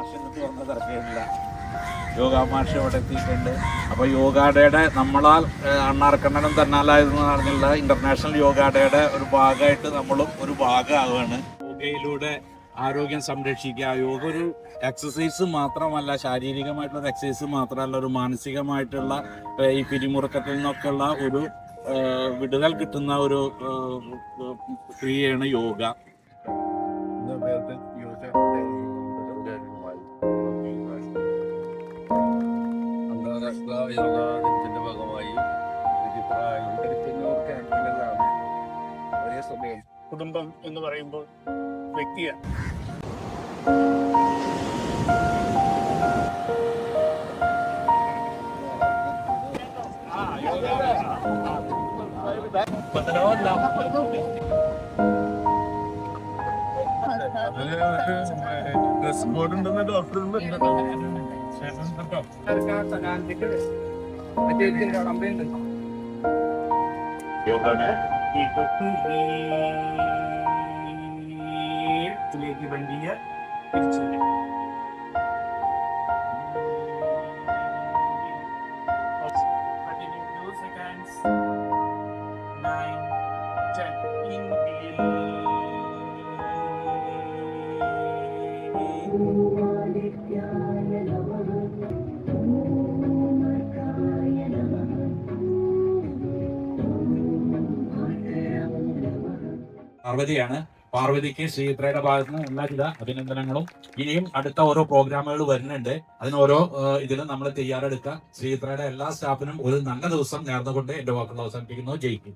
മാഷിന് വന്ന തിരക്കില്ല. യോഗ മാഷ് ഇവിടെ എത്തിയിട്ടുണ്ട്. അപ്പോൾ യോഗ ഡേയുടെ നമ്മളാൽ അണ്ണാർക്കണ്ണനും തന്നാലായെന്ന് പറഞ്ഞുള്ള ഇന്റർനാഷണൽ യോഗ ഡേയുടെ ഒരു ഭാഗമായിട്ട് നമ്മളും ഒരു ഭാഗമാവുകയാണ്. യോഗയിലൂടെ ആരോഗ്യം സംരക്ഷിക്കുക. യോഗ ഒരു എക്സസൈസ് മാത്രമല്ല, ശാരീരികമായിട്ടുള്ള എക്സസൈസ് മാത്രമല്ല, ഒരു മാനസികമായിട്ടുള്ള ഈ പിരിമുറുക്കത്തിൽ നിന്നൊക്കെയുള്ള ഒരു വിടുതൽ കിട്ടുന്ന ഒരു ക്രിയയാണ് യോഗ. അന്താരാഷ്ട്ര യോഗ ദിനത്തിന്റെ ഭാഗമായി കുടുംബം എന്ന് പറയുമ്പോൾ വ്യക്തിയാണ്. ഡ്രസ് കോഡ് ഉണ്ടെന്ന് ഡോക്ടർ വണ്ടിയെ തിരിച്ചു പാർവതിയാണ്. പാർവതിക്ക് ശ്രീത്രയുടെ ഭാഗത്ത് നിന്ന് എല്ലാവിധ അഭിനന്ദനങ്ങളും. ഇനിയും അടുത്ത ഓരോ പ്രോഗ്രാമുകൾ വരുന്നുണ്ട്. അതിന് ഓരോ ഇതിലും നമ്മൾ തയ്യാറെടുക്കുക. ശ്രീത്രയുടെ എല്ലാ സ്റ്റാഫിനും ഒരു നല്ല ദിവസം നേർന്നുകൊണ്ട് എന്റെ വാക്കുകൾ അവസാനിപ്പിക്കുന്നു. ജയിക്കും.